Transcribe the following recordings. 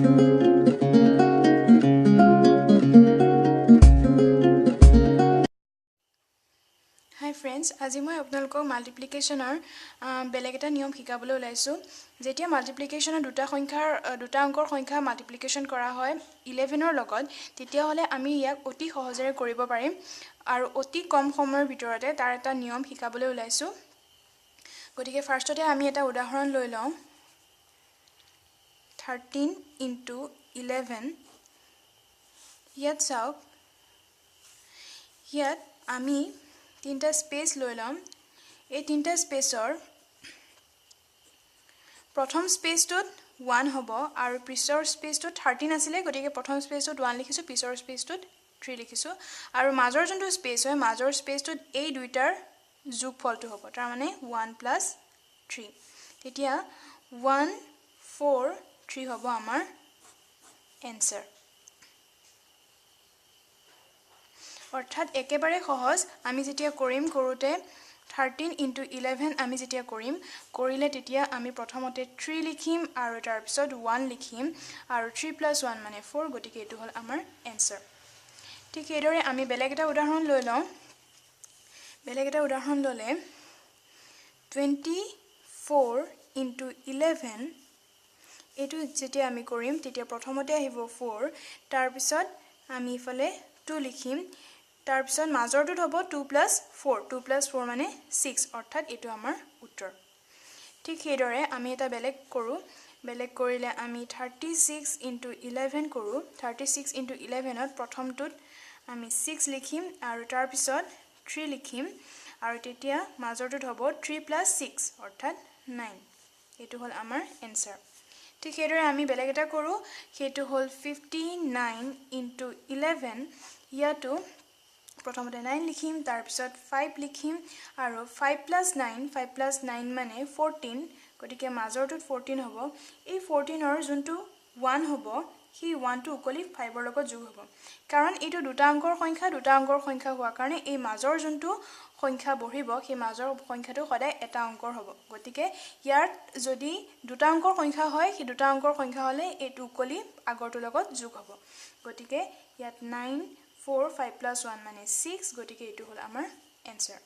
Hi friends, আজি মই আপোনালোকক মাল্টিপ্লিকেশনৰ বেলেগ এটা নিয়ম শিকাবলৈ ওলাইছো। যেতিয়া মাল্টিপ্লিকেশনৰ দুটা অংকৰ সংখ্যা মাল্টিপ্লিকেশন কৰা হয় 11ৰ লগত, তেতিয়া হলে আমি ইয়াক অতি সহজেৰে কৰিব পাৰিম আৰু অতি কম সময়ৰ ভিতৰতে তাৰ এটা নিয়ম শিকাবলৈ ওলাইছো। গতিকে ফাৰ্ষ্টতে আমি এটা উদাহৰণ লৈ লওঁ। 13 into 11 ইয়াত চাওক, ইয়াত আমি তিনটা স্পেস লৈ লম। এই তিনটা স্পেসৰ প্ৰথম স্পেসটোত 1 হ'ব আৰু পিছৰ স্পেসটোত 13 আছিল, গতিকে প্ৰথম স্পেসটোত 1 লিখিছো, পিছৰ স্পেসটোত 3 লিখিছো আৰু মাজৰ যোনটো স্পেস হয় মাজৰ স্পেসটোত এই দুইটাৰ যোগফলটো হ'ব, তাৰ মানে 1 + 3। তেতিয়া 1 4 3 হ'ব আমাৰ এনসাৰ। অৰ্থাৎ একেবাৰে সহজ। আমি যেতিয়া কৰোতে 13 into 11 আমি যেতিয়া কৰিলে তেতিয়া আমি প্ৰথমতে 3 লিখিম আৰু তাৰ পিছত 1 লিখিম আৰু 3 + 1 মানে 4, গতিকে এটো হল আমাৰ এনসাৰ। ঠিক এইদৰে আমি বেলেগ এটা উদাহৰণ লৈ লওঁ। বেলেগ এটা উদাহৰণ ললে 24 into 11 এটো যেতিয়া আমি কৰিম তেতিয়া প্ৰথমতে আহিব 4, তাৰ পিছত আমি ইফালে 2 লিখিম, তাৰ পিছত মাজৰটোত হ'ব 2 + 4, 2 + 4 মানে 6, অৰ্থাৎ এটো আমাৰ উত্তৰ। ঠিক সেইদৰে আমি এটা বেলেগ কৰিলে আমি 36 into 11 কৰো। 36 into 11ত প্ৰথমটোত আমি 6 লিখিম আৰু তাৰ পিছত 3 লিখিম আৰু তেতিয়া মাজৰটোত হ'ব 3 + 6, অৰ্থাৎ 9। এটো হল আমাৰ এনসাৰ। ঠিক সেইদৰে আমি বেলেগ এটা কৰো, সেইটো হল 59 into 11। ইয়াতো প্ৰথমতে 9 লিখিম, তাৰ পিছত 5 লিখিম আৰু 5 + 9 মানে 14, গতিকে মাজৰটোত 14 হ'ব। এই 14ৰ যোনটো 1 হ'ব সেই 1টো উকলি 5ৰ লগত যোগ হ'ব। কাৰণ এইটো দুটা অংকৰ সংখ্যা হোৱাৰ কাৰণে এই মাজৰ যোনটো সংখ্যা বঢ়িব সেই মাজৰ সংখ্যাটো সদায় এটা অংকৰ হ'ব। গতিকে ইয়াত যদি দুটা অংকৰ সংখ্যা হয় সেই দুটা অংকৰ সংখ্যা হলে এইটো উকলি আগৰটোৰ লগত যোগ হ'ব। গতিকে ইয়াত 9 4 5 + 1 মানে 6, গতিকে এটো হল আমাৰ এনসাৰ।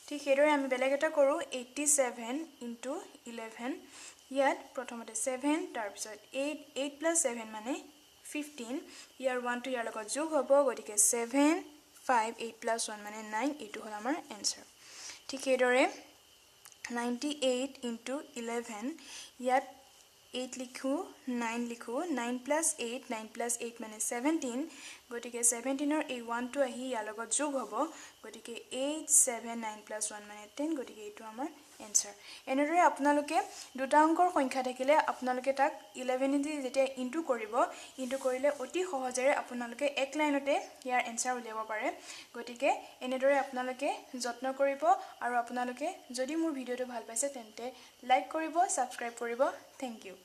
ঠিক সেইদৰে আমি বেলেগ এটা কৰো 87 into 11। ইয়াত প্ৰথমতে 7, তাৰ পিছত 8 + 7 মানে 15, ইয়াৰ 1টো ইয়াৰ লগত যোগ হ'ব, গতিকে 7 5 8 + 1 মানে 9, এটো হল আমাৰ এনসাৰ। ঠিক সেইদৰে 98 into 11 ইয়াত 8 লিখো 9 লিখো, 9 + 8 9 + 8 মানে 17, গতিকে 17ৰ এই 1টো আহি ইয়াৰ লগত যোগ হ'ব, গতিকে 8 7 9 + 1 মানে 10, গতিকে এইটো আমাৰ এনসাৰ। এনেদৰে আপোনালোকে দুটা অংকৰ সংখ্যা থাকিলে আপোনালোকে তাক 11 দি যেতিয়া ইনটু কৰিলে অতি সহজেৰে আপোনালোকে এক লাইনতে ইয়াৰ এনসাৰ উলিয়াব পাৰে। গতিকে এনেদৰে আপোনালোকে যত্ন কৰিব আৰু আপোনালোকে যদি মোৰ ভিডিওটো ভাল পাইছে তেন্তে লাইক কৰিব, সাবস্ক্ৰাইব কৰিব। Thank U.